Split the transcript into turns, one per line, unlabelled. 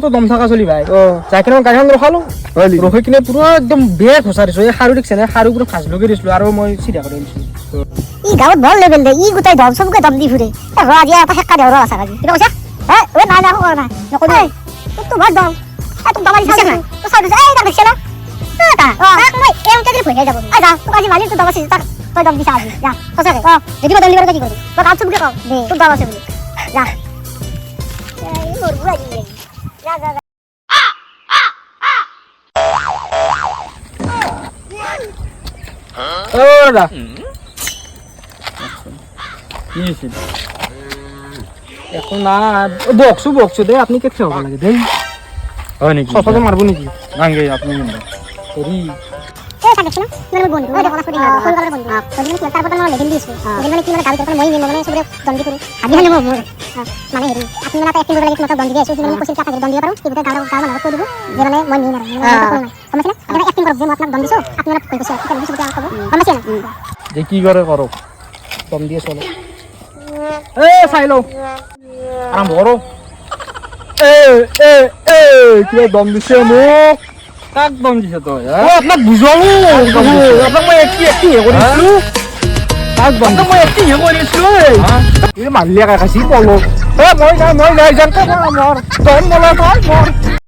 তো দম থাকা চলি ভাই যাই কিনে গাড়ীখন ৰখালো ৰখি কিনে পুৰা একদম বেয়া খোঁচা দিছো এই সাৰু দেখিছে নে সাৰু পুৰা ফাঁচ লগাই দিছিলো আৰু মই চিধা কৰি দিছিলো
ই গাঁৱত বৰ লেভেল দে ই গোটাই দম চবকে দম দি ফুৰে ৰ আজি এটা হেক্কা দেও ৰ আছা আজি কিবা কৈছা হে ঐ নাই নাই কৰা নাই নকৰো তোক বৰ দম তোক দম দিছে না তো চাই দিছে এই দেখিছ না মই এওঁকে দি ভয় যাব যা তোক আজি মালি তোক দম আছে তাক তই দম দিছা আজি যা সঁচাকে যদি মই দম দিবলৈ কি কৰিবি তই কাম চবকে কওঁ দে তোক দম আছে বুলি যা এই মোৰ বুঢ়া দি যা যা
দাদা কি ছিল এখন না বকছো দে আপনি কেটে হব লাগে দেই
হয় নাকি
সফাতে মারবো নাকি
নাঙ্গে আপনি নিন
সরি
এই সাথে ছিল মানে বন্ধু ওই দেখো ফটো ফোন করে বন্ধু ওদিন কি তারপর না লেভেল দিয়েছিল ওদিন মানে কি মানে গাড়ি করে মই নিয়ে মানে সবরে দন্ডি করে আদি হলে মো মানে হেরি আপনি না তো অ্যাক্টিং করে লাগি মত দন্ডি দিয়েছো মানে কোসিল টাকা দন্ডি পারো কি বলে গাড়ি গাড়ি না করে দিব যে মানে মই নিয়ে না সমস্যা না আপনি অ্যাক্টিং করব যে মত দন্ডি দিছো আপনি না কইছো কি করে কিছু করব সমস্যা না
যে কি করে করো
দম দিয়ে চলো এ চাইলো আরম্ভ করো
এ এ এ কি দম দিছে মোক কাক দম দিছে তই
আপনাক বুঝালো আপনাক মই একটি কৰিছিলো
কাক দম
মই একটি কৰিছিলো
এই মারলিয়া কাকাছি পলো
মই নাই জানতে মোৰ দম মলা মোৰ